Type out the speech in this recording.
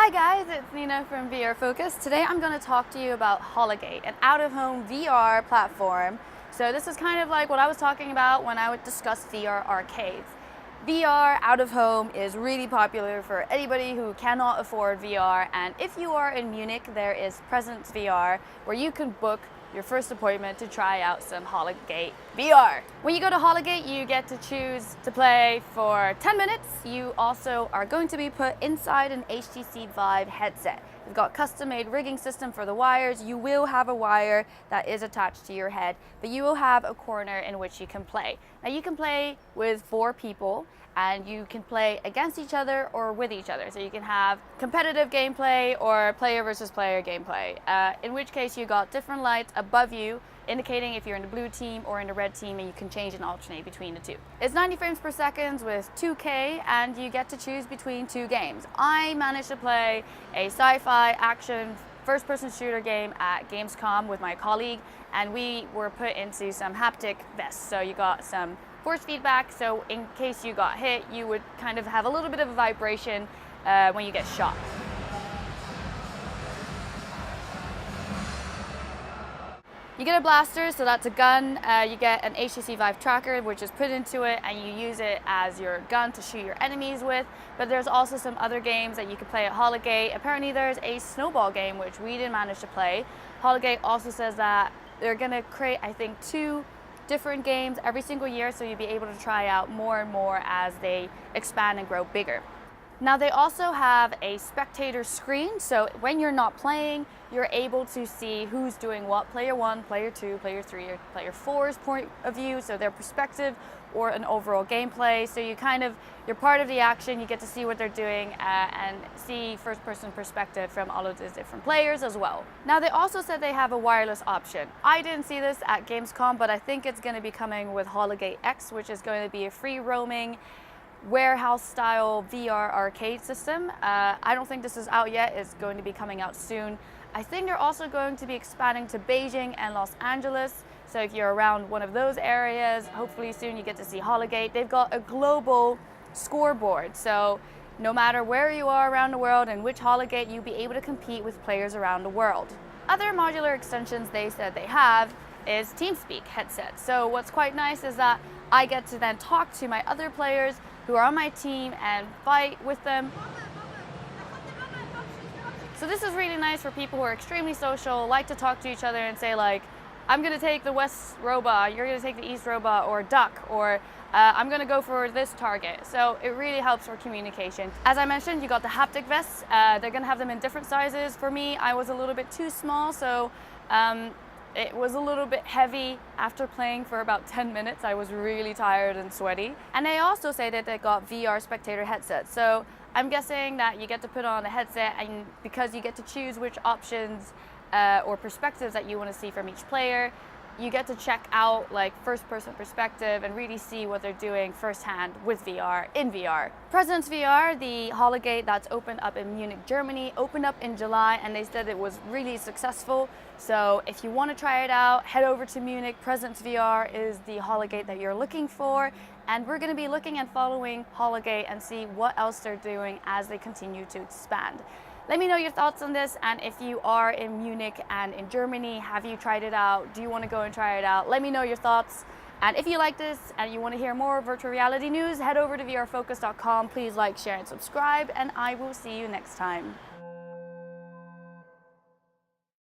Hi guys, it's Nina from VRFocus. Today I'm going to talk to you about Hologate, an out-of-home VR platform. So this is kind of like what I was talking about when I would discuss VR arcades. VR out of home is really popular for anybody who cannot afford VR, and if you are in Munich, there is Presence VR where you can book your first appointment to try out some Hologate VR. When you go to Hologate, you get to choose to play for 10 minutes. You also are going to be put inside an HTC Vive headset. You've got custom-made rigging system for the wires. You will have a wire that is attached to your head, but you will have a corner in which you can play. Now you can play with 4 people, and you can play against each other or with each other. So you can have competitive gameplay or player versus player gameplay, in which case you got different lights above you indicating if you're in the blue team or in the red team, and you can change and alternate between the two. It's 90 frames per second with 2K, and you get to choose between 2 games. I managed to play a sci-fi action first-person shooter game at Gamescom with my colleague, and we were put into some haptic vests. So you got some force feedback, so in case you got hit, you would kind of have a little bit of a vibration when you get shot. You get a blaster, so that's a gun. You get an HTC Vive tracker, which is put into it, and you use it as your gun to shoot your enemies with. But there's also some other games that you can play at Hologate. Apparently there's a snowball game, which we didn't manage to play. Hologate also says that they're gonna create, I think, 2 different games every single year, so you'll be able to try out more and more as they expand and grow bigger. Now they also have a spectator screen, so when you're not playing, you're able to see who's doing what, player 1, player 2, player 3, or player 4's point of view, so their perspective or an overall gameplay. So you're part of the action, you get to see what they're doing and see first-person perspective from all of these different players as well. Now they also said they have a wireless option. I didn't see this at Gamescom, but I think it's going to be coming with Hologate X, which is going to be a free roaming warehouse-style VR arcade system. I don't think this is out yet. It's going to be coming out soon. I think they're also going to be expanding to Beijing and Los Angeles. So if you're around one of those areas, hopefully soon you get to see Hologate. They've got a global scoreboard. So no matter where you are around the world and which Hologate, you'll be able to compete with players around the world. Other modular extensions they said they have is TeamSpeak headset. So what's quite nice is that I get to then talk to my other players who are on my team and fight with them. So this is really nice for people who are extremely social, like to talk to each other and say like, I'm gonna take the west robot, you're gonna take the east robot, or duck, or I'm gonna go for this target. So it really helps for communication. As I mentioned, you got the haptic vests. They're gonna have them in different sizes. For me, I was a little bit too small, so it was a little bit heavy. After playing for about 10 minutes, I was really tired and sweaty. And they also say that they got VR spectator headsets. So I'm guessing that you get to put on a headset, and because you get to choose which options or perspectives that you want to see from each player, you get to check out like first-person perspective and really see what they're doing firsthand with VR, in VR. Presence VR, the Hologate that's opened up in Munich, Germany, opened up in July, and they said it was really successful. So if you want to try it out, head over to Munich. Presence VR is the Hologate that you're looking for, and we're going to be looking and following Hologate and see what else they're doing as they continue to expand. Let me know your thoughts on this, and if you are in Munich and in Germany, have you tried it out? Do you want to go and try it out? Let me know your thoughts. And if you like this and you want to hear more virtual reality news, head over to vrfocus.com. Please like, share, and subscribe, and I will see you next time.